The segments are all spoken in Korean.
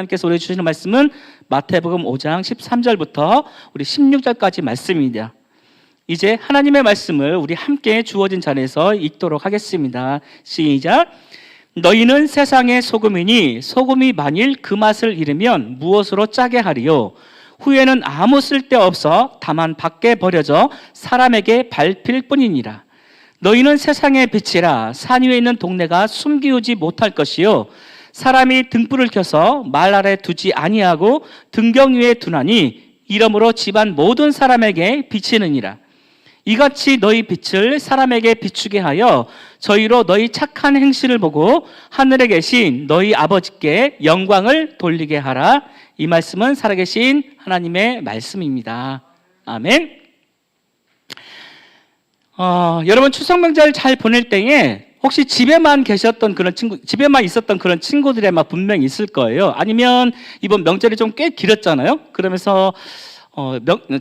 하나님께서 우리에게 주시는 말씀은 마태복음 5장 13절부터 우리 16절까지 말씀입니다. 이제 하나님의 말씀을 우리 함께 주어진 자리에서 읽도록 하겠습니다. 시작. 너희는 세상의 소금이니 소금이 만일 그 맛을 잃으면 무엇으로 짜게 하리요? 후에는 아무 쓸데없어 다만 밖에 버려져 사람에게 밟힐 뿐이니라. 너희는 세상의 빛이라. 산 위에 있는 동네가 숨기우지 못할 것이요, 사람이 등불을 켜서 말 아래 두지 아니하고 등경 위에 두나니 이러므로 집안 모든 사람에게 비치느니라. 이같이 너희 빛을 사람에게 비추게 하여 저희로 너희 착한 행실을 보고 하늘에 계신 너희 아버지께 영광을 돌리게 하라. 이 말씀은 살아계신 하나님의 말씀입니다. 아멘. 여러분 추석 명절 잘 보낼 때에 혹시 집에만 계셨던 그런 집에만 있었던 그런 친구들이 아마 분명히 있을 거예요. 아니면 이번 명절이 좀 꽤 길었잖아요. 그러면서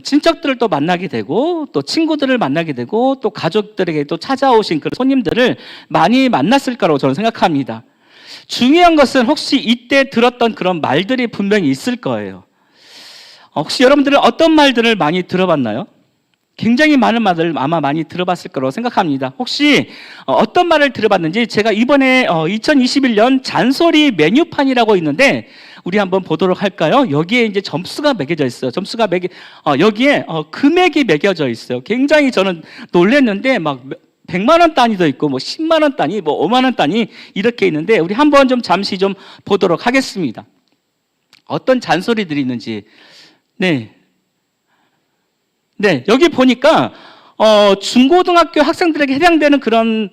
친척들을 또 만나게 되고 또 친구들을 만나게 되고 또 가족들에게 또 찾아오신 그런 손님들을 많이 만났을 거라고 저는 생각합니다. 중요한 것은 혹시 이때 들었던 그런 말들이 분명히 있을 거예요. 혹시 여러분들은 어떤 말들을 많이 들어봤나요? 굉장히 많은 말들 아마 많이 들어봤을 거라고 생각합니다. 혹시 어떤 말을 들어봤는지 제가 이번에 2021년 잔소리 메뉴판이라고 있는데 우리 한번 보도록 할까요? 여기에 이제 점수가 매겨져 있어요. 여기에 금액이 매겨져 있어요. 굉장히 저는 놀랐는데 막 100만 원 단위도 있고 뭐 10만 원 단위, 뭐 5만 원 단위 이렇게 있는데 우리 한번 좀 잠시 좀 보도록 하겠습니다. 어떤 잔소리들이 있는지. 네, 여기 보니까 중고등학교 학생들에게 해당되는 그런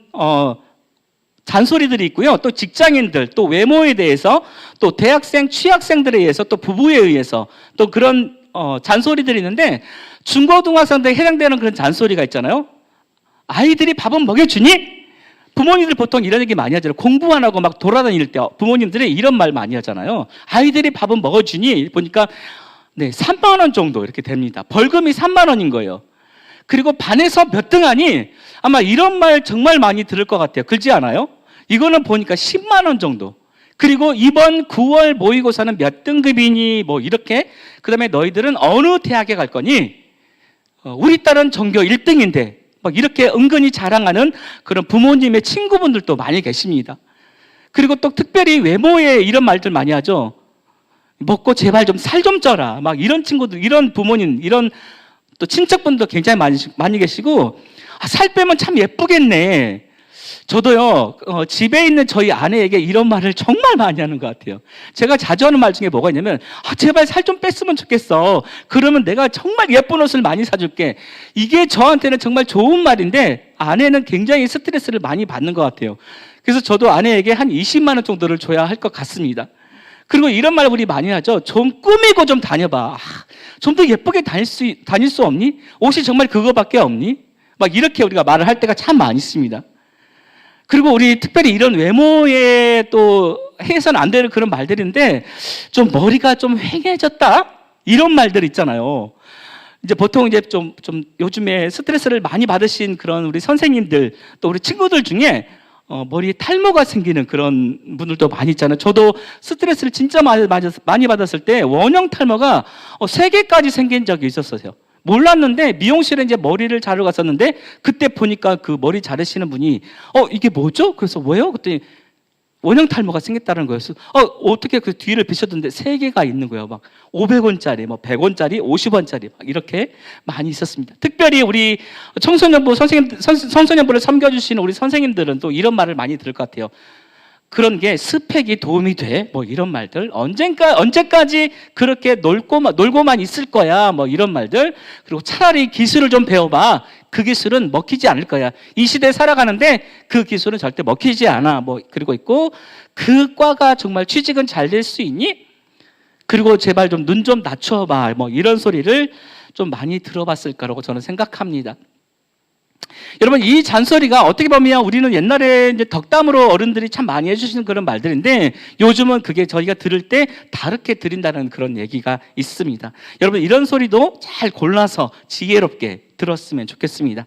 잔소리들이 있고요. 또 직장인들, 또 외모에 대해서, 또 대학생, 취학생들에 의해서, 또 부부에 의해서 또 그런 잔소리들이 있는데 중고등학생들에게 해당되는 그런 잔소리가 있잖아요. 아이들이 밥은 먹여주니? 부모님들 보통 이런 얘기 많이 하잖아요. 공부 안 하고 막 돌아다닐 때 부모님들이 이런 말 많이 하잖아요. 아이들이 밥은 먹어주니? 보니까 3만 원 정도 이렇게 됩니다. 벌금이 3만 원인 거예요. 그리고 반에서 몇 등 하니? 아마 이런 말 정말 많이 들을 것 같아요. 그렇지 않아요? 이거는 보니까 10만 원 정도. 그리고 이번 9월 모의고사는 몇 등급이니? 뭐 이렇게. 그 다음에 너희들은 어느 대학에 갈 거니? 우리 딸은 전교 1등인데 막 이렇게 은근히 자랑하는 그런 부모님의 친구분들도 많이 계십니다. 그리고 또 특별히 외모에 이런 말들 많이 하죠. 먹고 제발 좀 살 좀 쪄라. 막 이런 친구들, 이런 부모님, 이런 또 친척분도 굉장히 많이 계시고, 살 빼면 참 예쁘겠네. 저도요, 집에 있는 저희 아내에게 이런 말을 정말 많이 하는 것 같아요. 제가 자주 하는 말 중에 뭐가 있냐면, 제발 살 좀 뺐으면 좋겠어. 그러면 내가 정말 예쁜 옷을 많이 사줄게. 이게 저한테는 정말 좋은 말인데, 아내는 굉장히 스트레스를 많이 받는 것 같아요. 그래서 저도 아내에게 한 20만 원 정도를 줘야 할 것 같습니다. 그리고 이런 말 우리 많이 하죠. 좀 꾸미고 좀 다녀봐. 좀 더 예쁘게 다닐 수 없니? 옷이 정말 그거밖에 없니? 막 이렇게 우리가 말을 할 때가 참 많이 있습니다. 그리고 우리 특별히 이런 외모에 또 해서는 안 되는 그런 말들인데, 좀 머리가 좀 휑해졌다? 이런 말들 있잖아요. 이제 보통 이제 좀 요즘에 스트레스를 많이 받으신 그런 우리 선생님들, 또 우리 친구들 중에 머리에 탈모가 생기는 그런 분들도 많이 있잖아요. 저도 스트레스를 진짜 많이 받았을 때 원형 탈모가 3개까지 생긴 적이 있었어요. 몰랐는데 미용실에 이제 머리를 자르러 갔었는데 그때 보니까 그 머리 자르시는 분이 이게 뭐죠? 그래서 왜요? 그랬더니 원형 탈모가 생겼다는 거였어요. 어떻게 그 뒤를 비춰뒀는데 3개가 있는 거예요. 막 500원짜리, 뭐 100원짜리, 50원짜리 막 이렇게 많이 있었습니다. 특별히 우리 청소년부 청소년부를 섬겨주시는 우리 선생님들은 또 이런 말을 많이 들을 것 같아요. 그런 게 스펙이 도움이 돼. 뭐 이런 말들. 언제까지 그렇게 놀고만 있을 거야. 뭐 이런 말들. 그리고 차라리 기술을 좀 배워봐. 그 기술은 먹히지 않을 거야. 이 시대에 살아가는데 그 기술은 절대 먹히지 않아. 뭐 그리고 있고, 그 과가 정말 취직은 잘 될 수 있니? 그리고 제발 좀 눈 좀 낮춰봐. 뭐 이런 소리를 좀 많이 들어봤을 거라고 저는 생각합니다. 여러분, 이 잔소리가 어떻게 보면 우리는 옛날에 이제 덕담으로 어른들이 참 많이 해주시는 그런 말들인데 요즘은 그게 저희가 들을 때 다르게 들린다는 그런 얘기가 있습니다. 여러분, 이런 소리도 잘 골라서 지혜롭게 들었으면 좋겠습니다.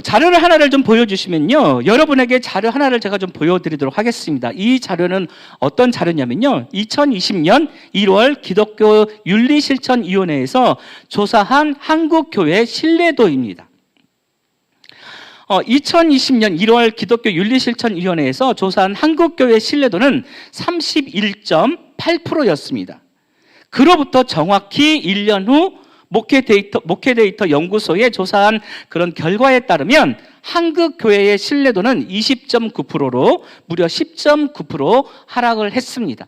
자료를 하나를 좀 보여주시면요, 여러분에게 자료 하나를 제가 좀 보여드리도록 하겠습니다. 이 자료는 어떤 자료냐면요, 2020년 1월 기독교 윤리실천위원회에서 조사한 한국교회 신뢰도입니다. 2020년 1월 기독교 윤리실천위원회에서 조사한 한국교회 신뢰도는 31.8%였습니다. 그로부터 정확히 1년 후 목회데이터 연구소에 조사한 그런 결과에 따르면 한국교회의 신뢰도는 20.9%로 무려 10.9% 하락을 했습니다.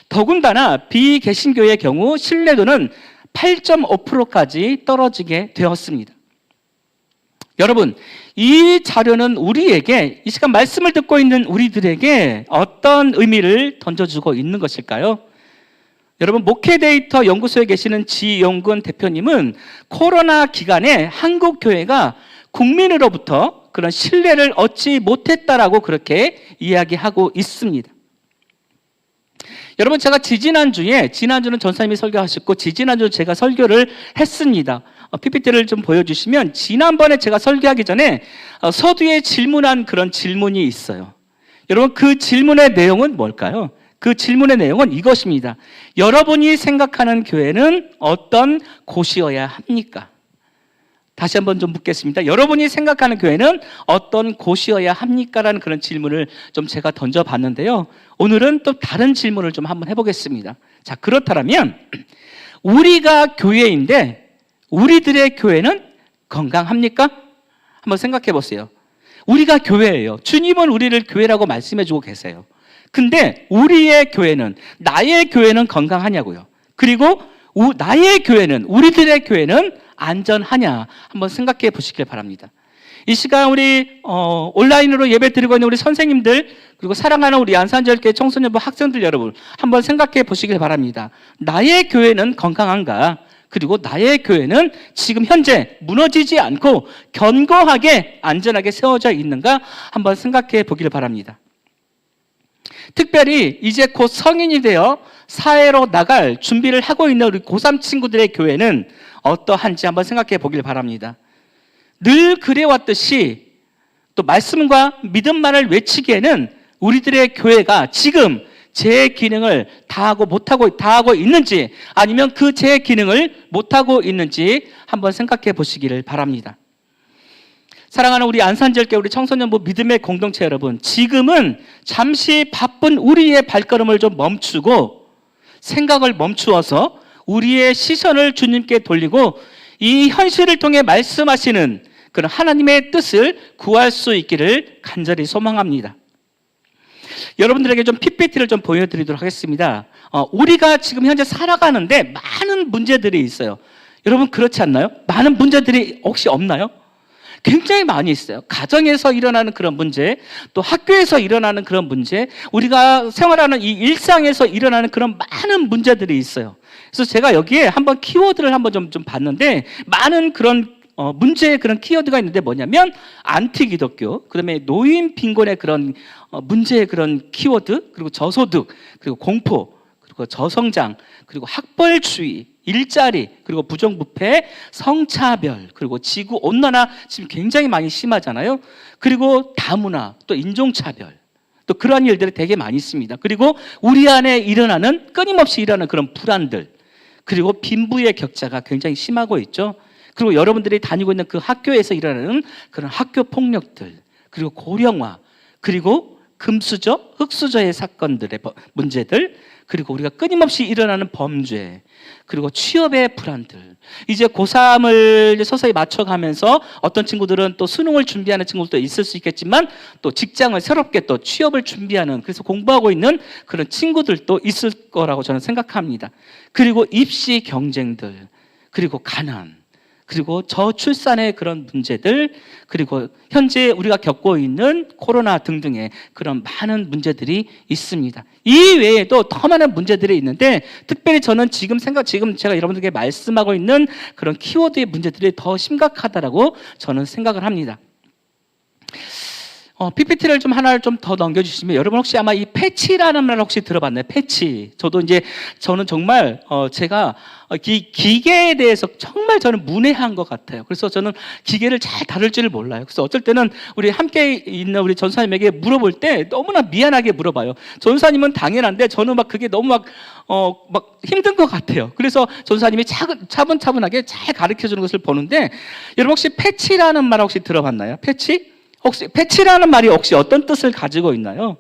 더군다나 비개신교의 경우 신뢰도는 8.5%까지 떨어지게 되었습니다. 여러분, 이 자료는 우리에게, 이 시간 말씀을 듣고 있는 우리들에게 어떤 의미를 던져주고 있는 것일까요? 여러분, 목회데이터 연구소에 계시는 지용근 대표님은 코로나 기간에 한국교회가 국민으로부터 그런 신뢰를 얻지 못했다라고 그렇게 이야기하고 있습니다. 여러분, 제가 지난주는 전사님이 설교하셨고 지지난주 제가 설교를 했습니다. PPT를 좀 보여주시면 지난번에 제가 설교하기 전에 서두에 질문한 그런 질문이 있어요. 여러분, 그 질문의 내용은 뭘까요? 그 질문의 내용은 이것입니다. 여러분이 생각하는 교회는 어떤 곳이어야 합니까? 다시 한번 좀 묻겠습니다. 여러분이 생각하는 교회는 어떤 곳이어야 합니까? 라는 그런 질문을 좀 제가 던져봤는데요. 오늘은 또 다른 질문을 좀 한번 해보겠습니다. 자, 그렇다면 우리가 교회인데 우리들의 교회는 건강합니까? 한번 생각해 보세요. 우리가 교회예요. 주님은 우리를 교회라고 말씀해 주고 계세요. 근데 우리의 교회는, 나의 교회는 건강하냐고요. 그리고 나의 교회는, 우리들의 교회는 안전하냐, 한번 생각해 보시길 바랍니다. 이 시간 우리 온라인으로 예배 드리고 있는 우리 선생님들, 그리고 사랑하는 우리 안산절교회 청소년부 학생들 여러분, 한번 생각해 보시길 바랍니다. 나의 교회는 건강한가? 그리고 나의 교회는 지금 현재 무너지지 않고 견고하게 안전하게 세워져 있는가? 한번 생각해 보길 바랍니다. 특별히 이제 곧 성인이 되어 사회로 나갈 준비를 하고 있는 우리 고3 친구들의 교회는 어떠한지 한번 생각해 보길 바랍니다. 늘 그래왔듯이 또 말씀과 믿음만을 외치기에는 우리들의 교회가 지금 제 기능을 다하고 있는지, 아니면 그 제 기능을 못하고 있는지 한번 생각해 보시기를 바랍니다. 사랑하는 우리 안산절교회 우리 청소년부 믿음의 공동체 여러분, 지금은 잠시 바쁜 우리의 발걸음을 좀 멈추고 생각을 멈추어서 우리의 시선을 주님께 돌리고 이 현실을 통해 말씀하시는 그런 하나님의 뜻을 구할 수 있기를 간절히 소망합니다. 여러분들에게 좀 PPT를 좀 보여드리도록 하겠습니다. 우리가 지금 현재 살아가는데 많은 문제들이 있어요. 여러분, 그렇지 않나요? 많은 문제들이 혹시 없나요? 굉장히 많이 있어요. 가정에서 일어나는 그런 문제, 또 학교에서 일어나는 그런 문제, 우리가 생활하는 이 일상에서 일어나는 그런 많은 문제들이 있어요. 그래서 제가 여기에 한번 키워드를 한번 좀 봤는데, 많은 그런 문제의 그런 키워드가 있는데 뭐냐면 안티 기독교, 그다음에 노인 빈곤의 그런 문제의 그런 키워드, 그리고 저소득, 그리고 공포, 그리고 저성장, 그리고 학벌주의, 일자리, 그리고 부정부패, 성차별, 그리고 지구 온난화 지금 굉장히 많이 심하잖아요. 그리고 다문화, 또 인종차별, 또 그러한 일들이 되게 많이 있습니다. 그리고 우리 안에 끊임없이 일어나는 그런 불안들, 그리고 빈부의 격차가 굉장히 심하고 있죠. 그리고 여러분들이 다니고 있는 그 학교에서 일어나는 그런 학교 폭력들, 그리고 고령화, 그리고 금수저, 흑수저의 사건들의 문제들, 그리고 우리가 끊임없이 일어나는 범죄, 그리고 취업의 불안들. 이제 고3을 서서히 맞춰가면서 어떤 친구들은 또 수능을 준비하는 친구들도 있을 수 있겠지만 또 직장을 새롭게 또 취업을 준비하는, 그래서 공부하고 있는 그런 친구들도 있을 거라고 저는 생각합니다. 그리고 입시 경쟁들, 그리고 가난, 그리고 저출산의 그런 문제들, 그리고 현재 우리가 겪고 있는 코로나 등등의 그런 많은 문제들이 있습니다. 이 외에도 더 많은 문제들이 있는데, 특별히 저는 지금 제가 여러분들에게 말씀하고 있는 그런 키워드의 문제들이 더 심각하다라고 저는 생각을 합니다. PPT를 하나를 더 넘겨주시면, 여러분 혹시 아마 이 패치라는 말 혹시 들어봤나요? 패치. 저는 정말 제가 기계에 대해서 정말 저는 문외한 것 같아요. 그래서 저는 기계를 잘 다룰 줄을 몰라요. 그래서 어쩔 때는 우리 함께 있는 우리 전사님에게 물어볼 때 너무나 미안하게 물어봐요. 전사님은 당연한데 저는 그게 너무 힘든 것 같아요. 그래서 전사님이 차분차분하게 잘 가르쳐 주는 것을 보는데, 여러분 혹시 패치라는 말 혹시 들어봤나요? 패치라는 말이 혹시 어떤 뜻을 가지고 있나요?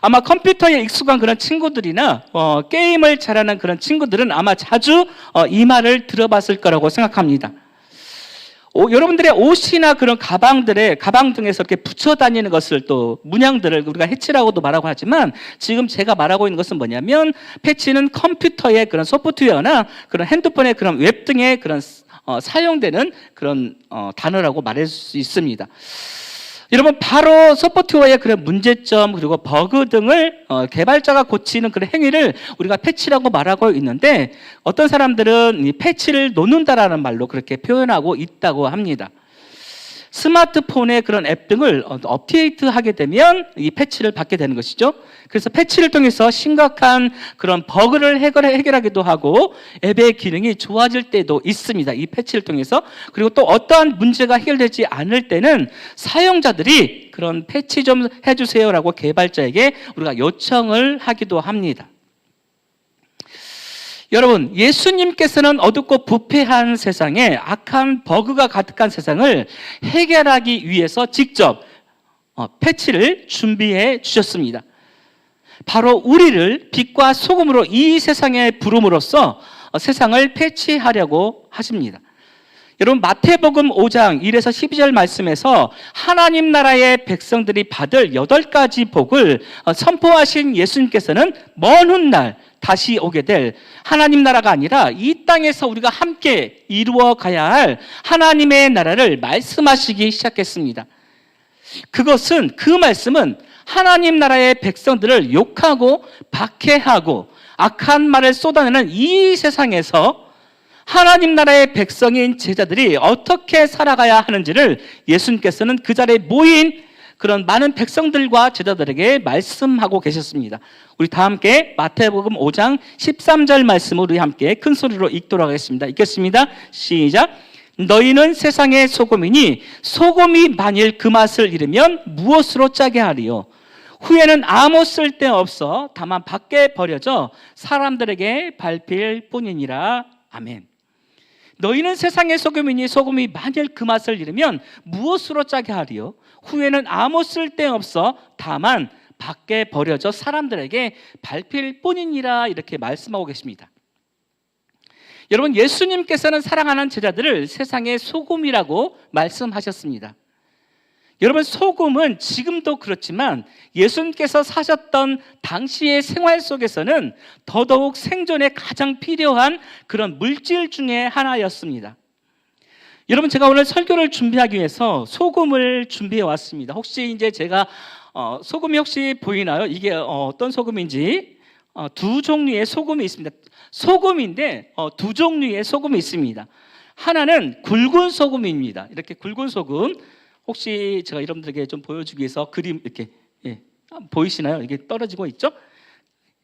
아마 컴퓨터에 익숙한 그런 친구들이나 게임을 잘하는 그런 친구들은 아마 자주 이 말을 들어봤을 거라고 생각합니다. 여러분들의 옷이나 그런 가방 등에서 이렇게 붙여 다니는 것을, 또 문양들을 우리가 해치라고도 말하고 하지만, 지금 제가 말하고 있는 것은 뭐냐면, 패치는 컴퓨터의 그런 소프트웨어나 그런 핸드폰의 그런 웹 등의 그런 사용되는 그런 단어라고 말할 수 있습니다. 여러분, 바로 소프트웨어의 그런 문제점, 그리고 버그 등을 개발자가 고치는 그런 행위를 우리가 패치라고 말하고 있는데, 어떤 사람들은 이 패치를 놓는다라는 말로 그렇게 표현하고 있다고 합니다. 스마트폰의 그런 앱 등을 업데이트하게 되면 이 패치를 받게 되는 것이죠. 그래서 패치를 통해서 심각한 그런 버그를 해결하기도 하고, 앱의 기능이 좋아질 때도 있습니다. 이 패치를 통해서. 그리고 또 어떠한 문제가 해결되지 않을 때는 사용자들이 그런 패치 좀 해주세요라고 개발자에게 우리가 요청을 하기도 합니다. 여러분, 예수님께서는 어둡고 부패한 세상에, 악한 버그가 가득한 세상을 해결하기 위해서 직접 패치를 준비해 주셨습니다. 바로 우리를 빛과 소금으로 이 세상에 부름으로써 세상을 패치하려고 하십니다. 여러분, 마태복음 5장 1에서 12절 말씀에서 하나님 나라의 백성들이 받을 8가지 복을 선포하신 예수님께서는 먼 훗날 다시 오게 될 하나님 나라가 아니라 이 땅에서 우리가 함께 이루어 가야 할 하나님의 나라를 말씀하시기 시작했습니다. 그 말씀은 하나님 나라의 백성들을 욕하고 박해하고 악한 말을 쏟아내는 이 세상에서 하나님 나라의 백성인 제자들이 어떻게 살아가야 하는지를 예수님께서는 그 자리에 모인 그런 많은 백성들과 제자들에게 말씀하고 계셨습니다. 우리 다 함께 마태복음 5장 13절 말씀을 우리 함께 큰 소리로 읽도록 하겠습니다. 읽겠습니다. 시작. 너희는 세상의 소금이니 소금이 만일 그 맛을 잃으면 무엇으로 짜게 하리요? 후에는 아무 쓸데없어 다만 밖에 버려져 사람들에게 밟힐 뿐이니라. 아멘. 너희는 세상의 소금이니 소금이 만일 그 맛을 잃으면 무엇으로 짜게 하리요? 후에는 아무 쓸데없어 다만 밖에 버려져 사람들에게 밟힐 뿐이니라. 이렇게 말씀하고 계십니다. 여러분, 예수님께서는 사랑하는 제자들을 세상의 소금이라고 말씀하셨습니다. 여러분, 소금은 지금도 그렇지만 예수님께서 사셨던 당시의 생활 속에서는 더더욱 생존에 가장 필요한 그런 물질 중에 하나였습니다. 여러분, 제가 오늘 설교를 준비하기 위해서 소금을 준비해 왔습니다. 혹시 이제 제가 소금이 혹시 보이나요? 이게 어떤 소금인지. 두 종류의 소금이 있습니다. 소금인데 두 종류의 소금이 있습니다. 하나는 굵은 소금입니다. 이렇게 굵은 소금. 혹시 제가 여러분들에게 좀 보여주기 위해서 그림 이렇게 보이시나요? 이게 떨어지고 있죠?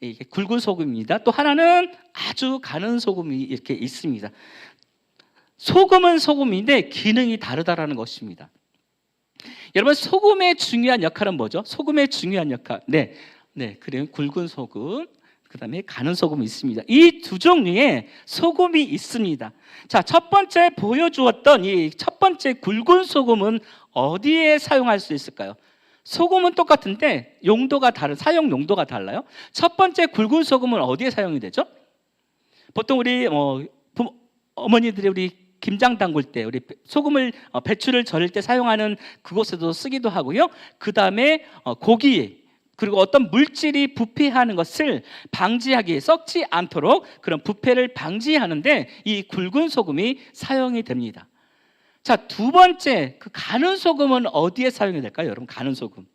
이게 굵은 소금입니다. 또 하나는 아주 가는 소금이 이렇게 있습니다. 소금은 소금인데 기능이 다르다라는 것입니다. 여러분, 소금의 중요한 역할은 뭐죠? 소금의 중요한 역할. 네, 그래요. 굵은 소금, 그 다음에 가는 소금이 있습니다. 이 두 종류의 소금이 있습니다. 자, 첫 번째 보여주었던 이 첫 번째 굵은 소금은 어디에 사용할 수 있을까요? 소금은 똑같은데 사용 용도가 달라요. 첫 번째 굵은 소금은 어디에 사용이 되죠? 보통 우리 어머니들이 우리 김장 담글 때, 우리 소금을 배추를 절일 때 사용하는 그곳에도 쓰기도 하고요. 그 다음에 고기 그리고 어떤 물질이 부패하는 것을 방지하기 위해 썩지 않도록 그런 부패를 방지하는데 이 굵은 소금이 사용이 됩니다. 자, 두 번째, 그 가는 소금은 어디에 사용이 될까요? 여러분, 가는 소금.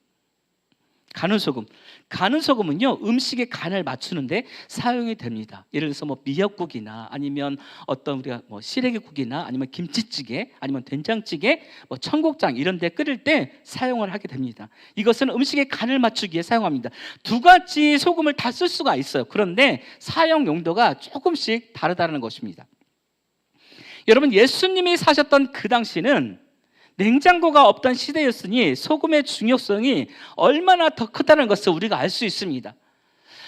가는 소금은요, 음식의 간을 맞추는데 사용이 됩니다. 예를 들어서 뭐 미역국이나 아니면 어떤 우리가 뭐 시래기국이나 아니면 김치찌개 아니면 된장찌개, 뭐 청국장 이런 데 끓일 때 사용을 하게 됩니다. 이것은 음식의 간을 맞추기에 사용합니다. 두 가지 소금을 다 쓸 수가 있어요. 그런데 사용 용도가 조금씩 다르다는 것입니다. 여러분, 예수님이 사셨던 그 당시는 냉장고가 없던 시대였으니 소금의 중요성이 얼마나 더 크다는 것을 우리가 알 수 있습니다.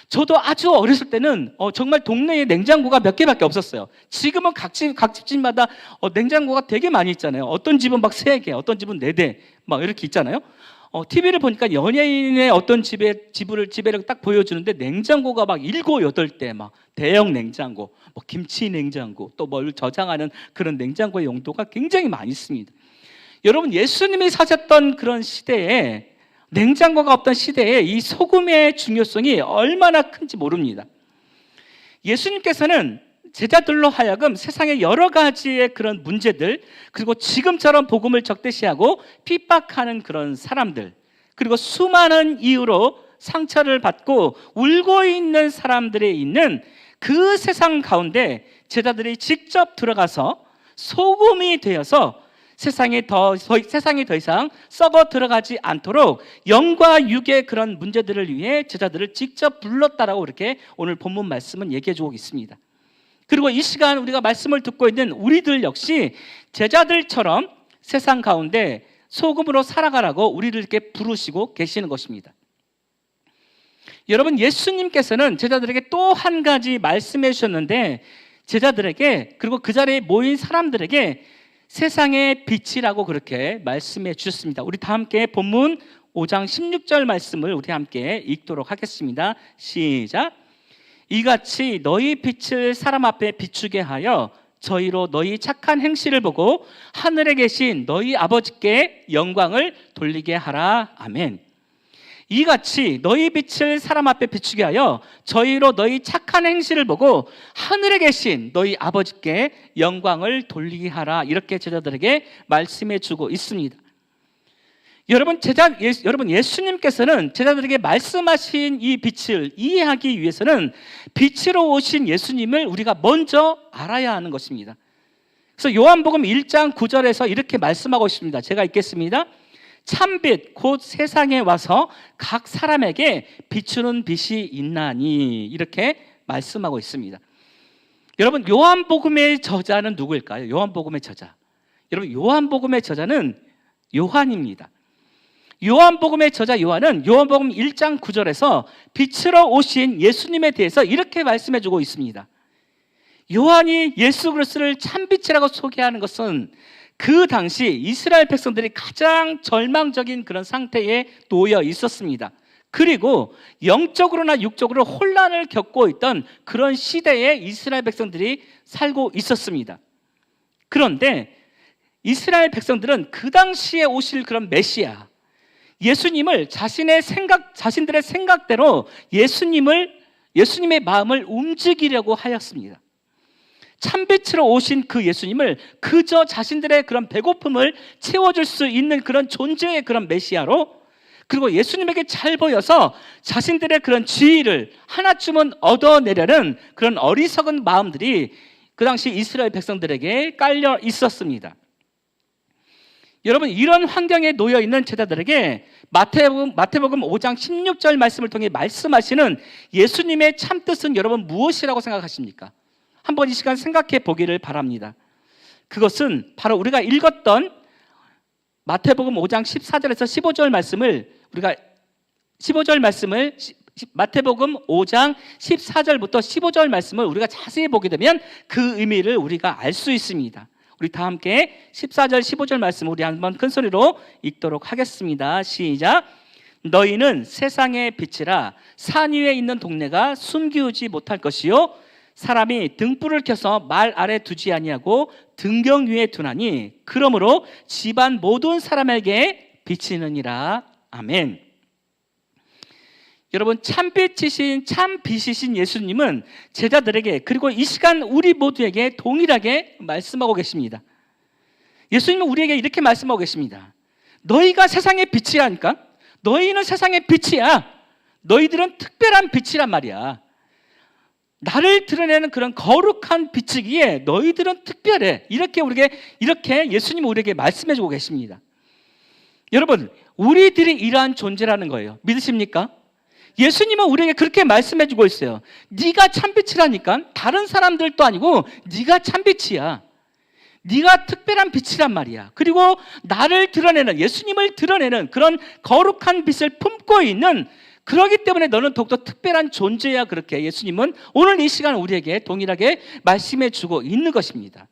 저도 아주 어렸을 때는 정말 동네에 냉장고가 몇 개밖에 없었어요. 지금은 각 집마다 냉장고가 되게 많이 있잖아요. 어떤 집은 막 3개, 어떤 집은 4대 막 이렇게 있잖아요. TV를 보니까 연예인의 어떤 집에를 딱 보여주는데 냉장고가 막 7, 8대 막 대형 냉장고, 뭐 김치 냉장고, 또 뭘 저장하는 그런 냉장고의 용도가 굉장히 많이 있습니다. 여러분, 예수님이 사셨던 그런 시대에, 냉장고가 없던 시대에 이 소금의 중요성이 얼마나 큰지 모릅니다. 예수님께서는 제자들로 하여금 세상의 여러 가지의 그런 문제들, 그리고 지금처럼 복음을 적대시하고 핍박하는 그런 사람들, 그리고 수많은 이유로 상처를 받고 울고 있는 사람들이 있는 그 세상 가운데 제자들이 직접 들어가서 소금이 되어서 세상이 더 이상 썩어 들어가지 않도록 영과 육의 그런 문제들을 위해 제자들을 직접 불렀다라고 이렇게 오늘 본문 말씀은 얘기해 주고 있습니다. 그리고 이 시간 우리가 말씀을 듣고 있는 우리들 역시 제자들처럼 세상 가운데 소금으로 살아가라고 우리를 이렇게 부르시고 계시는 것입니다. 여러분, 예수님께서는 제자들에게 또 한 가지 말씀해 주셨는데, 제자들에게 그리고 그 자리에 모인 사람들에게 세상의 빛이라고 그렇게 말씀해 주셨습니다. 우리 다 함께 본문 5장 16절 말씀을 우리 함께 읽도록 하겠습니다. 시작. 이같이 너희 빛을 사람 앞에 비추게 하여 저희로 너희 착한 행실을 보고 하늘에 계신 너희 아버지께 영광을 돌리게 하라. 아멘. 이같이 너희 빛을 사람 앞에 비추게 하여 저희로 너희 착한 행실을 보고 하늘에 계신 너희 아버지께 영광을 돌리게 하라. 이렇게 제자들에게 말씀해 주고 있습니다. 여러분, 예수님께서는 제자들에게 말씀하신 이 빛을 이해하기 위해서는 빛으로 오신 예수님을 우리가 먼저 알아야 하는 것입니다. 그래서 요한복음 1장 9절에서 이렇게 말씀하고 있습니다. 제가 읽겠습니다. 참빛 곧 세상에 와서 각 사람에게 비추는 빛이 있나니, 이렇게 말씀하고 있습니다. 여러분, 요한복음의 저자는 누구일까요? 요한복음의 저자. 여러분, 요한복음의 저자는 요한입니다. 요한복음의 저자 요한은 요한복음 1장 9절에서 빛으로 오신 예수님에 대해서 이렇게 말씀해 주고 있습니다. 요한이 예수 그리스도를 참빛이라고 소개하는 것은 그 당시 이스라엘 백성들이 가장 절망적인 그런 상태에 놓여 있었습니다. 그리고 영적으로나 육적으로 혼란을 겪고 있던 그런 시대에 이스라엘 백성들이 살고 있었습니다. 그런데 이스라엘 백성들은 그 당시에 오실 그런 메시아, 예수님을 자신들의 생각대로 예수님의 마음을 움직이려고 하였습니다. 참빛으로 오신 그 예수님을 그저 자신들의 그런 배고픔을 채워줄 수 있는 그런 존재의 그런 메시아로, 그리고 예수님에게 잘 보여서 자신들의 그런 지위를 하나쯤은 얻어내려는 그런 어리석은 마음들이 그 당시 이스라엘 백성들에게 깔려 있었습니다. 여러분, 이런 환경에 놓여 있는 제자들에게 마태복음 5장 16절 말씀을 통해 말씀하시는 예수님의 참뜻은 여러분 무엇이라고 생각하십니까? 한번 이 시간 생각해 보기를 바랍니다. 그것은 바로 우리가 읽었던 마태복음 5장 14절에서 15절 말씀을 마태복음 5장 14절부터 15절 말씀을 우리가 자세히 보게 되면 그 의미를 우리가 알 수 있습니다. 우리 다 함께 14절 15절 말씀 우리 한번 큰 소리로 읽도록 하겠습니다. 시작. 너희는 세상의 빛이라 산 위에 있는 동네가 숨기우지 못할 것이요 사람이 등불을 켜서 말 아래 두지 아니하고 등경 위에 두나니 그러므로 집안 모든 사람에게 비치느니라. 아멘. 여러분, 참빛이신 참 빛이신 예수님은 제자들에게 그리고 이 시간 우리 모두에게 동일하게 말씀하고 계십니다. 예수님은 우리에게 이렇게 말씀하고 계십니다. 너희가 세상의 빛이라니까. 너희는 세상의 빛이야. 너희들은 특별한 빛이란 말이야. 나를 드러내는 그런 거룩한 빛이기에 너희들은 특별해. 이렇게 예수님은 우리에게 말씀해주고 계십니다. 여러분, 우리들이 이러한 존재라는 거예요. 믿으십니까? 예수님은 우리에게 그렇게 말씀해주고 있어요. 네가 참빛이라니까. 다른 사람들도 아니고 네가 참빛이야. 네가 특별한 빛이란 말이야. 그리고 나를 드러내는, 예수님을 드러내는 그런 거룩한 빛을 품고 있는, 그러기 때문에 너는 더욱더 특별한 존재야. 그렇게 예수님은 오늘 이 시간 우리에게 동일하게 말씀해주고 있는 것입니다.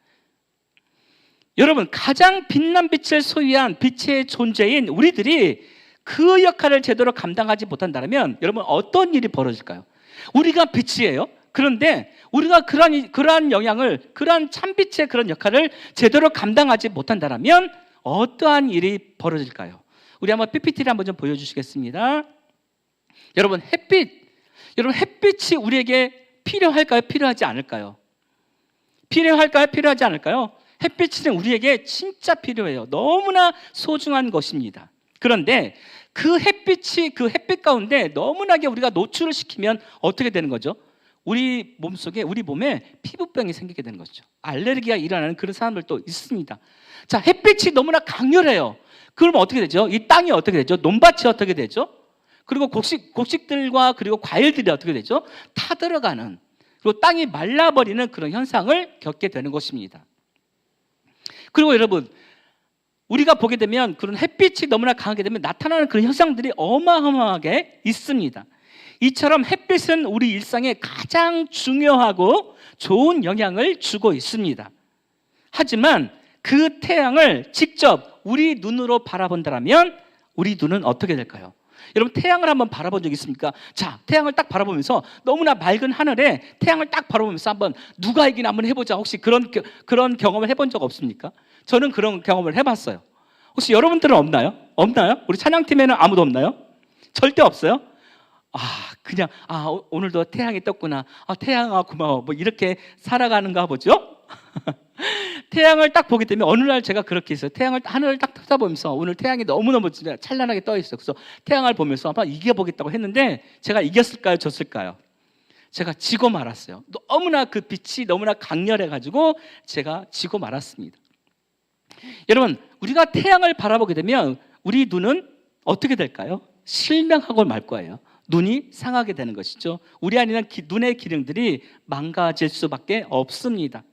여러분, 가장 빛난 빛을 소유한 빛의 존재인 우리들이 그 역할을 제대로 감당하지 못한다면 여러분, 어떤 일이 벌어질까요? 우리가 빛이에요. 그런데 우리가 그러한 영향을, 그러한 참빛의 그런 역할을 제대로 감당하지 못한다면 어떠한 일이 벌어질까요? 우리 한번 PPT를 한번 좀 보여주시겠습니다. 여러분, 햇빛이 우리에게 필요할까요? 필요하지 않을까요? 필요할까요? 필요하지 않을까요? 햇빛은 우리에게 진짜 필요해요. 너무나 소중한 것입니다. 그런데 그 햇빛 가운데 너무나게 우리가 노출을 시키면 어떻게 되는 거죠? 우리 몸에 피부병이 생기게 되는 거죠. 알레르기가 일어나는 그런 사람들도 있습니다. 자, 햇빛이 너무나 강렬해요. 그러면 어떻게 되죠? 이 땅이 어떻게 되죠? 논밭이 어떻게 되죠? 그리고 곡식들과 그리고 과일들이 어떻게 되죠? 타들어가는, 그리고 땅이 말라버리는 그런 현상을 겪게 되는 것입니다. 그리고 여러분, 우리가 보게 되면 그런 햇빛이 너무나 강하게 되면 나타나는 그런 현상들이 어마어마하게 있습니다. 이처럼 햇빛은 우리 일상에 가장 중요하고 좋은 영향을 주고 있습니다. 하지만 그 태양을 직접 우리 눈으로 바라본다면 우리 눈은 어떻게 될까요? 여러분, 태양을 한번 바라본 적 있습니까? 자, 태양을 딱 바라보면서 너무나 맑은 하늘에 태양을 딱 바라보면서 한번 누가 이기나 한번 해보자. 혹시 그런 경험을 해본 적 없습니까? 저는 그런 경험을 해봤어요. 혹시 여러분들은 없나요? 없나요? 우리 찬양팀에는 아무도 없나요? 절대 없어요? 그냥 오늘도 태양이 떴구나. 태양아 고마워. 뭐 이렇게 살아가는가 보죠? 태양을 딱 보게 되면 어느 날 제가 그렇게 했어요. 하늘을 딱 쳐다보면서 오늘 태양이 너무너무 진짜 찬란하게 떠 있어요. 그래서 태양을 보면서 한번 이겨보겠다고 했는데 제가 이겼을까요? 졌을까요? 제가 지고 말았어요. 너무나 그 빛이 너무나 강렬해가지고 제가 지고 말았습니다. 여러분, 우리가 태양을 바라보게 되면 우리 눈은 어떻게 될까요? 실명하고 말 거예요. 눈이 상하게 되는 것이죠. 우리 안에는 눈의 기능들이 망가질 수밖에 없습니다.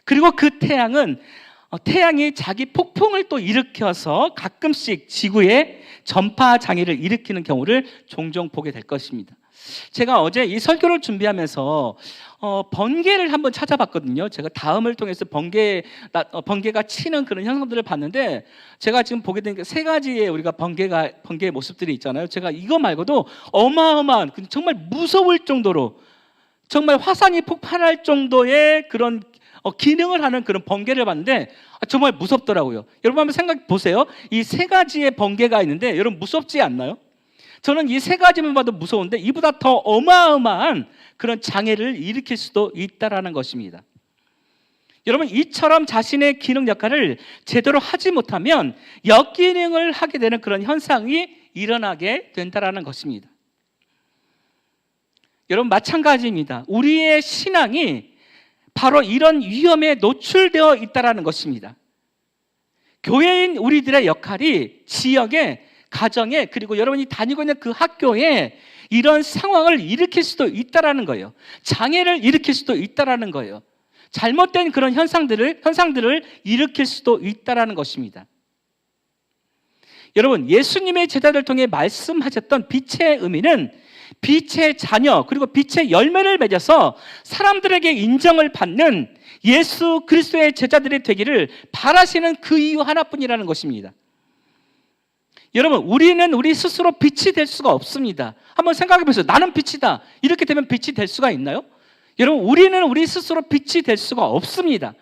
그리고 그 태양이 자기 폭풍을 또 일으켜서 가끔씩 지구에 전파 장애를 일으키는 경우를 종종 보게 될 것입니다. 제가 어제 이 설교를 준비하면서 번개를 한번 찾아봤거든요. 제가 다음을 통해서 번개가 치는 그런 현상들을 봤는데, 제가 지금 보게 된 게 세 가지의 우리가 번개의 모습들이 있잖아요. 제가 이거 말고도 어마어마한, 정말 무서울 정도로, 정말 화산이 폭발할 정도의 그런 기능을 하는 그런 번개를 봤는데 정말 무섭더라고요. 여러분 한번 생각해 보세요. 이 세 가지의 번개가 있는데 여러분 무섭지 않나요? 저는 이 세 가지만 봐도 무서운데 이보다 더 어마어마한 그런 장애를 일으킬 수도 있다라는 것입니다. 여러분, 이처럼 자신의 기능 역할을 제대로 하지 못하면 역기능을 하게 되는 그런 현상이 일어나게 된다라는 것입니다. 여러분, 마찬가지입니다. 우리의 신앙이 바로 이런 위험에 노출되어 있다라는 것입니다. 교회인 우리들의 역할이 지역에, 가정에, 그리고 여러분이 다니고 있는 그 학교에 이런 상황을 일으킬 수도 있다라는 거예요. 장애를 일으킬 수도 있다라는 거예요. 잘못된 그런 현상들을 일으킬 수도 있다라는 것입니다. 여러분, 예수님의 제자들 통해 말씀하셨던 빛의 의미는 빛의 자녀, 그리고 빛의 열매를 맺어서 사람들에게 인정을 받는 예수 그리스도의 제자들이 되기를 바라시는 그 이유 하나뿐이라는 것입니다. 여러분, 우리는 우리 스스로 빛이 될 수가 없습니다. 한번 생각해 보세요. 나는 빛이다. 이렇게 되면 빛이 될 수가 있나요? 여러분, 우리는 우리 스스로 빛이 될 수가 없습니다.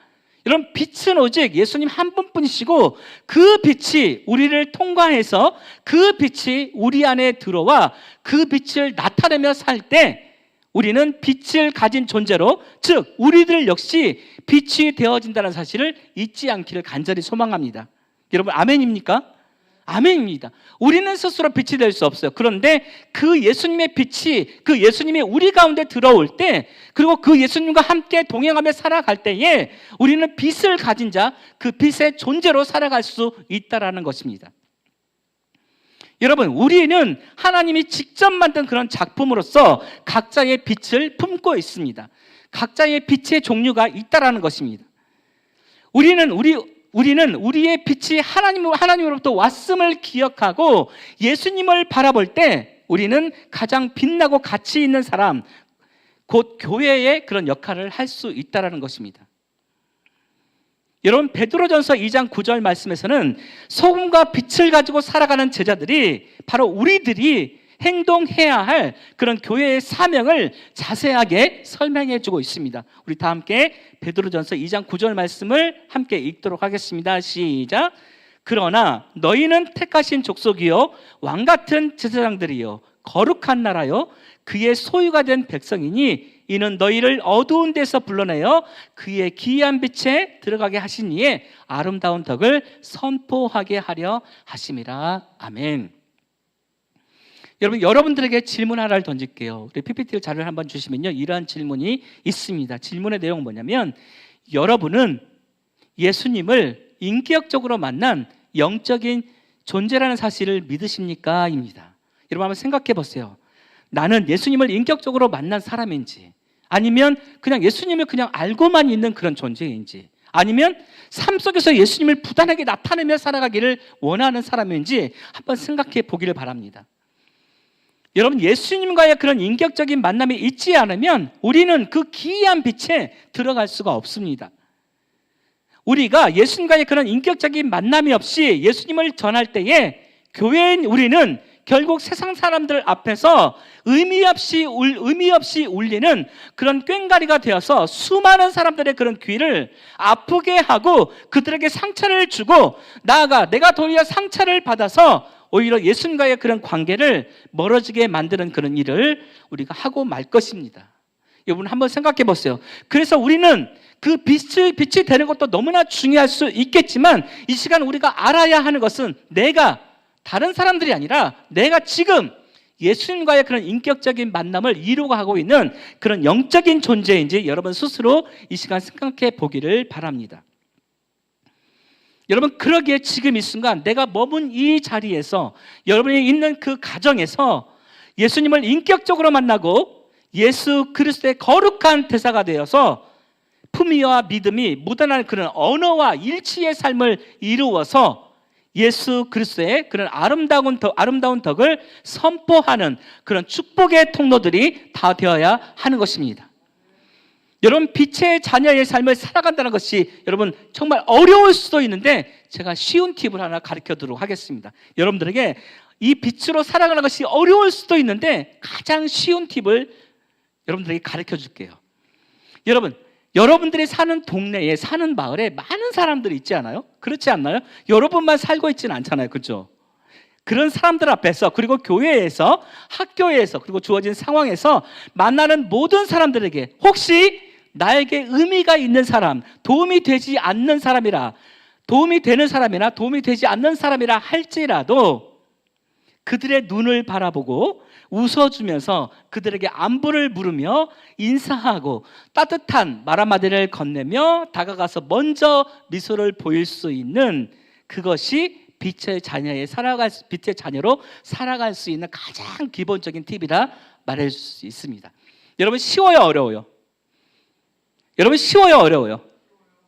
여러분, 빛은 오직 예수님 한 분뿐이시고 그 빛이 우리를 통과해서 그 빛이 우리 안에 들어와 그 빛을 나타내며 살 때 우리는 빛을 가진 존재로, 즉 우리들 역시 빛이 되어진다는 사실을 잊지 않기를 간절히 소망합니다. 여러분, 아멘입니까? 아멘입니다. 우리는 스스로 빛이 될 수 없어요. 그런데 그 예수님의 빛이, 그 예수님이 우리 가운데 들어올 때, 그리고 그 예수님과 함께 동행하며 살아갈 때에 우리는 빛을 가진 자, 그 빛의 존재로 살아갈 수 있다라는 것입니다. 여러분, 우리는 하나님이 직접 만든 그런 작품으로서 각자의 빛을 품고 있습니다. 각자의 빛의 종류가 있다라는 것입니다. 우리는 우리의 빛이 하나님으로부터 왔음을 기억하고 예수님을 바라볼 때 우리는 가장 빛나고 가치 있는 사람, 곧 교회의 그런 역할을 할 수 있다는 것입니다. 여러분, 베드로전서 2장 9절 말씀에서는 소금과 빛을 가지고 살아가는 제자들이 바로 우리들이 행동해야 할 그런 교회의 사명을 자세하게 설명해 주고 있습니다. 우리 다 함께 베드로전서 2장 9절 말씀을 함께 읽도록 하겠습니다. 시작. 그러나 너희는 택하신 족속이요 왕같은 제사장들이요 거룩한 나라요 그의 소유가 된 백성이니 이는 너희를 어두운 데서 불러내어 그의 기이한 빛에 들어가게 하시니에 아름다운 덕을 선포하게 하려 하심이라. 아멘. 여러분들에게 질문 하나를 던질게요. 우리 PPT 자료를 한번 주시면요, 이러한 질문이 있습니다. 질문의 내용은 뭐냐면, 여러분은 예수님을 인격적으로 만난 영적인 존재라는 사실을 믿으십니까? 입니다. 여러분 한번 생각해 보세요. 나는 예수님을 인격적으로 만난 사람인지, 아니면 그냥 예수님을 그냥 알고만 있는 그런 존재인지, 아니면 삶 속에서 예수님을 부단하게 나타내며 살아가기를 원하는 사람인지 한번 생각해 보기를 바랍니다. 여러분, 예수님과의 그런 인격적인 만남이 있지 않으면 우리는 그 기이한 빛에 들어갈 수가 없습니다. 우리가 예수님과의 그런 인격적인 만남이 없이 예수님을 전할 때에 교회인 우리는 결국 세상 사람들 앞에서 의미 없이 울리는 그런 꽹과리가 되어서 수많은 사람들의 그런 귀를 아프게 하고 그들에게 상처를 주고, 나아가 내가 도리어 상처를 받아서 오히려 예수님과의 그런 관계를 멀어지게 만드는 그런 일을 우리가 하고 말 것입니다. 여러분 한번 생각해 보세요. 그래서 우리는 그 빛이 되는 것도 너무나 중요할 수 있겠지만, 이 시간 우리가 알아야 하는 것은 내가 다른 사람들이 아니라 내가 지금 예수님과의 그런 인격적인 만남을 이루어가고 있는 그런 영적인 존재인지 여러분 스스로 이 시간 생각해 보기를 바랍니다. 여러분, 그러기에 지금 이 순간 내가 머문 이 자리에서, 여러분이 있는 그 가정에서 예수님을 인격적으로 만나고 예수 그리스도의 거룩한 대사가 되어서 품위와 믿음이 묻어나는 그런 언어와 일치의 삶을 이루어서 예수 그리스도의 그런 아름다운 덕을 선포하는 그런 축복의 통로들이 다 되어야 하는 것입니다. 여러분, 빛의 자녀의 삶을 살아간다는 것이 여러분 정말 어려울 수도 있는데, 제가 쉬운 팁을 하나 가르쳐 드리도록 하겠습니다. 여러분들에게 이 빛으로 살아가는 것이 어려울 수도 있는데 가장 쉬운 팁을 여러분들에게 가르쳐 줄게요. 여러분들이 사는 동네에, 사는 마을에 많은 사람들이 있지 않아요? 그렇지 않나요? 여러분만 살고 있지는 않잖아요. 그렇죠? 그런 사람들 앞에서, 그리고 교회에서, 학교에서, 그리고 주어진 상황에서 만나는 모든 사람들에게 혹시 나에게 의미가 있는 사람, 도움이 되지 않는 사람이라, 도움이 되는 사람이나 도움이 되지 않는 사람이라 할지라도 그들의 눈을 바라보고 웃어주면서 그들에게 안부를 물으며 인사하고 따뜻한 말 한마디를 건네며 다가가서 먼저 미소를 보일 수 있는, 그것이 빛의 자녀로 살아갈 수 있는 가장 기본적인 팁이라 말할 수 있습니다. 여러분, 쉬워요, 어려워요? 여러분, 쉬워요, 어려워요?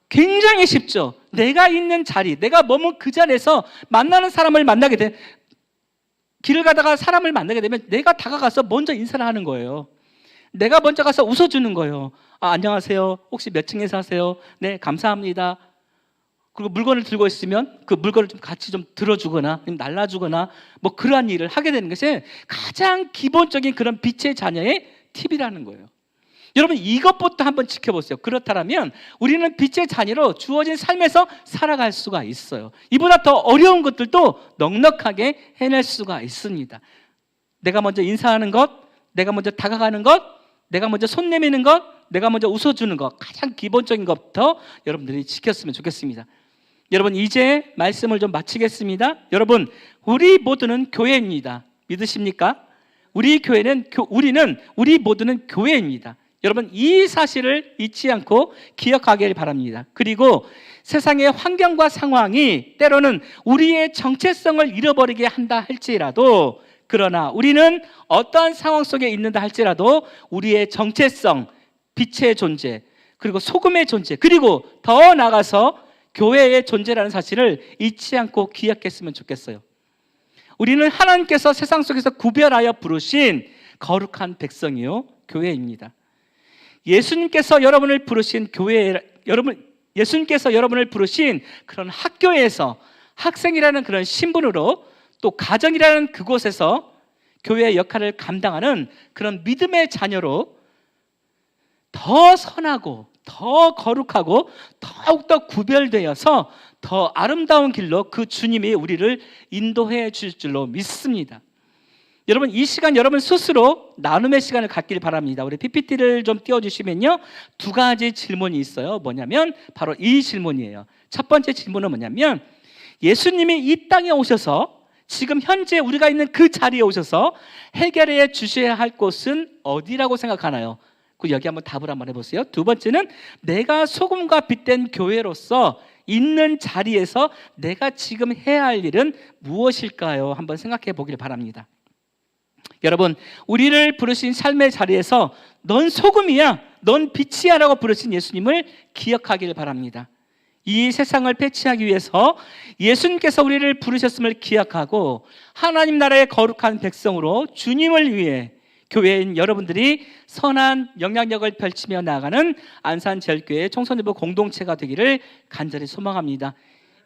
굉장히 쉽죠. 내가 있는 자리, 내가 머문 그 자리에서 만나는 사람을 만나게 돼, 길을 가다가 사람을 만나게 되면 내가 다가가서 먼저 인사를 하는 거예요. 내가 먼저 가서 웃어주는 거예요. 안녕하세요. 혹시 몇 층에 사세요? 네, 감사합니다. 그리고 물건을 들고 있으면 그 물건을 좀 같이 좀 들어주거나 날라주거나 뭐 그러한 일을 하게 되는 것이 가장 기본적인 그런 빛의 자녀의 팁이라는 거예요. 여러분 이것부터 한번 지켜보세요. 그렇다면 우리는 빛의 자녀로 주어진 삶에서 살아갈 수가 있어요. 이보다 더 어려운 것들도 넉넉하게 해낼 수가 있습니다. 내가 먼저 인사하는 것, 내가 먼저 다가가는 것, 내가 먼저 손 내미는 것, 내가 먼저 웃어주는 것, 가장 기본적인 것부터 여러분들이 지켰으면 좋겠습니다. 여러분 이제 말씀을 좀 마치겠습니다. 여러분 우리 모두는 교회입니다. 믿으십니까? 우리 모두는 교회입니다. 여러분 이 사실을 잊지 않고 기억하길 바랍니다. 그리고 세상의 환경과 상황이 때로는 우리의 정체성을 잃어버리게 한다 할지라도, 그러나 우리는 어떠한 상황 속에 있는다 할지라도 우리의 정체성, 빛의 존재, 그리고 소금의 존재, 그리고 더 나아가서 교회의 존재라는 사실을 잊지 않고 기억했으면 좋겠어요. 우리는 하나님께서 세상 속에서 구별하여 부르신 거룩한 백성이요 교회입니다. 예수님께서 여러분을 부르신 예수님께서 여러분을 부르신 그런 학교에서 학생이라는 그런 신분으로, 또 가정이라는 그곳에서 교회의 역할을 감당하는 그런 믿음의 자녀로 더 선하고 더 거룩하고 더욱더 구별되어서 더 아름다운 길로 그 주님이 우리를 인도해 주실 줄로 믿습니다. 여러분 이 시간 여러분 스스로 나눔의 시간을 갖길 바랍니다. 우리 PPT를 좀 띄워주시면요, 두 가지 질문이 있어요. 뭐냐면 바로 이 질문이에요. 첫 번째 질문은 뭐냐면, 예수님이 이 땅에 오셔서 지금 현재 우리가 있는 그 자리에 오셔서 해결해 주셔야 할 곳은 어디라고 생각하나요? 여기 한번 답을 한번 해보세요. 두 번째는, 내가 소금과 빛된 교회로서 있는 자리에서 내가 지금 해야 할 일은 무엇일까요? 한번 생각해 보길 바랍니다. 여러분 우리를 부르신 삶의 자리에서 넌 소금이야, 넌 빛이야 라고 부르신 예수님을 기억하길 바랍니다. 이 세상을 배치하기 위해서 예수님께서 우리를 부르셨음을 기억하고 하나님 나라의 거룩한 백성으로 주님을 위해 교회인 여러분들이 선한 영향력을 펼치며 나아가는 안산제일교회 청소년부 공동체가 되기를 간절히 소망합니다.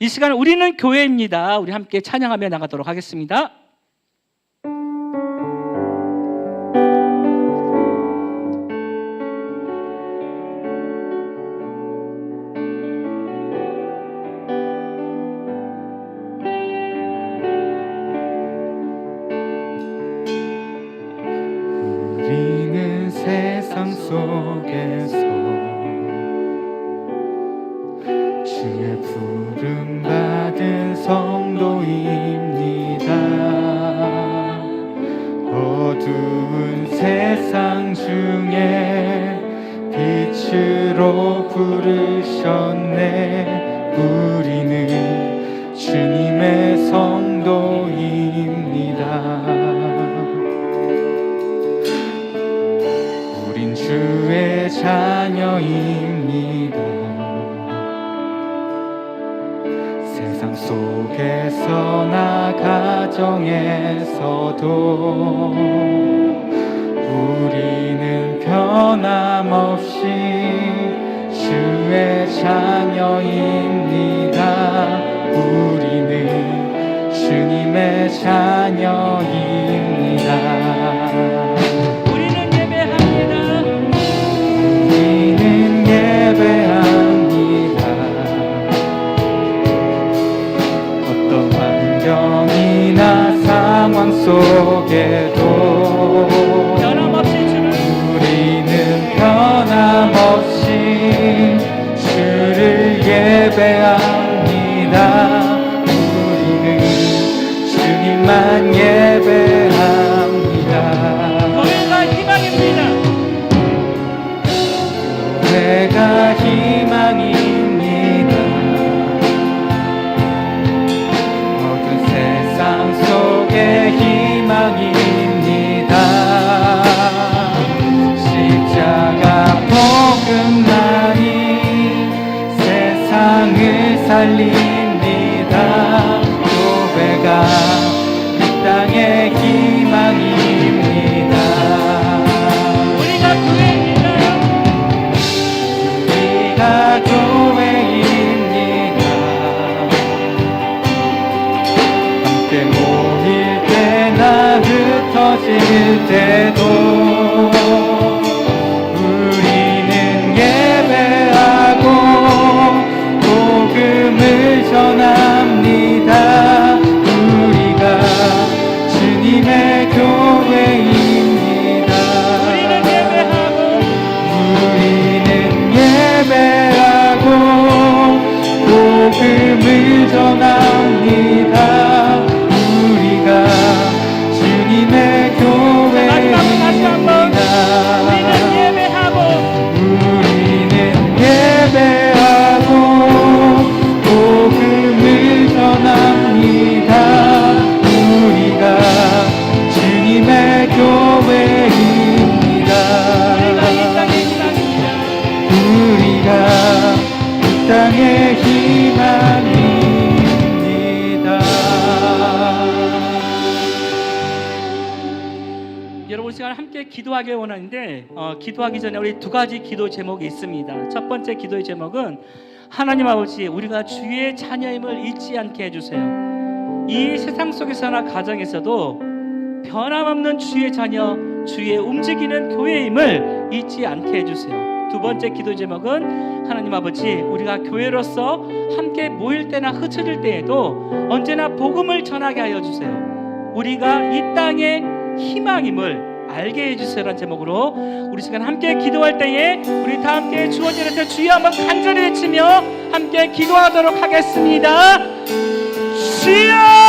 이 시간 우리는 교회입니다. 우리 함께 찬양하며 나가도록 하겠습니다. 우리는 세상 속에서 주의 부름 받은 성도입니다. 어두운 세상 중에 빛으로 부르셨네. 우리는 주님의 성도입니다. 주의 자녀입니다. 세상 속에서나 가정에서도 우리는 변함없이 주의 자녀입니다. 우리는 주님의 자녀입니다. 예배합니다. 어떤 환경이나 상황 속에도 우리는 변함없이 주를 예배합니다. 우리는 주님만 예배합니다. 교회가 희망입니다. 내가 희망입니다. 모든 세상 속에 희망입니다. 십자가 복음만이 세상을 살립니다. 교회가 이 땅의 희망입니다. 우리가 교회입니다. 교회입니다. 함께 모일 때나 흩어질 때도 우리 희망입니다. 여러분 시간 함께 기도하기 원하는데 기도하기 전에 우리 두 가지 기도 제목이 있습니다. 첫 번째 기도의 제목은 하나님 아버지 우리가 주의 자녀임을 잊지 않게 해주세요. 이 세상 속에서나 가정에서도 변함없는 주의 자녀, 주의 움직이는 교회임을 잊지 않게 해주세요. 두 번째 기도 제목은 하나님 아버지 우리가 교회로서 함께 모일 때나 흩어질 때에도 언제나 복음을 전하게 하여 주세요. 우리가 이 땅의 희망임을 알게 해주세요라는 제목으로 우리 시간 함께 기도할 때에 우리 다 함께 주어진 에서 주여 한번 간절히 외치며 함께 기도하도록 하겠습니다. 주여!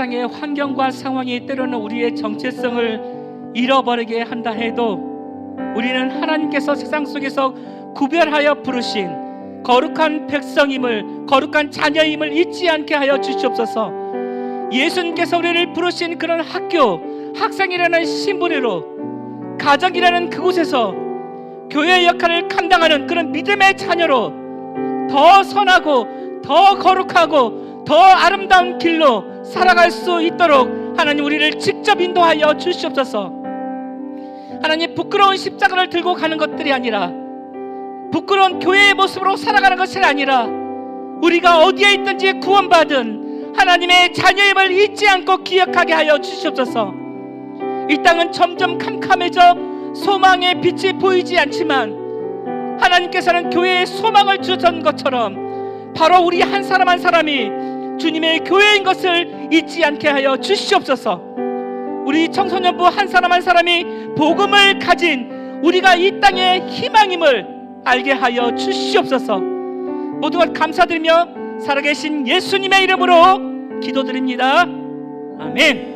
세상의 환경과 상황이 때로는 우리의 정체성을 잃어버리게 한다 해도 우리는 하나님께서 세상 속에서 구별하여 부르신 거룩한 백성임을, 거룩한 자녀임을 잊지 않게 하여 주시옵소서. 예수님께서 우리를 부르신 그런 학교, 학생이라는 신분으로 가정이라는 그곳에서 교회의 역할을 감당하는 그런 믿음의 자녀로 더 선하고 더 거룩하고 더 아름다운 길로 살아갈 수 있도록 하나님 우리를 직접 인도하여 주시옵소서. 하나님, 부끄러운 십자가를 들고 가는 것들이 아니라, 부끄러운 교회의 모습으로 살아가는 것이 아니라, 우리가 어디에 있든지 구원받은 하나님의 자녀임을 잊지 않고 기억하게 하여 주시옵소서. 이 땅은 점점 캄캄해져 소망의 빛이 보이지 않지만 하나님께서는 교회에 소망을 주셨던 것처럼 바로 우리 한 사람 한 사람이 주님의 교회인 것을 잊지 않게 하여 주시옵소서. 우리 청소년부 한 사람 한 사람이 복음을 가진 우리가 이 땅의 희망임을 알게 하여 주시옵소서. 모든 것 감사드리며 살아계신 예수님의 이름으로 기도드립니다. 아멘.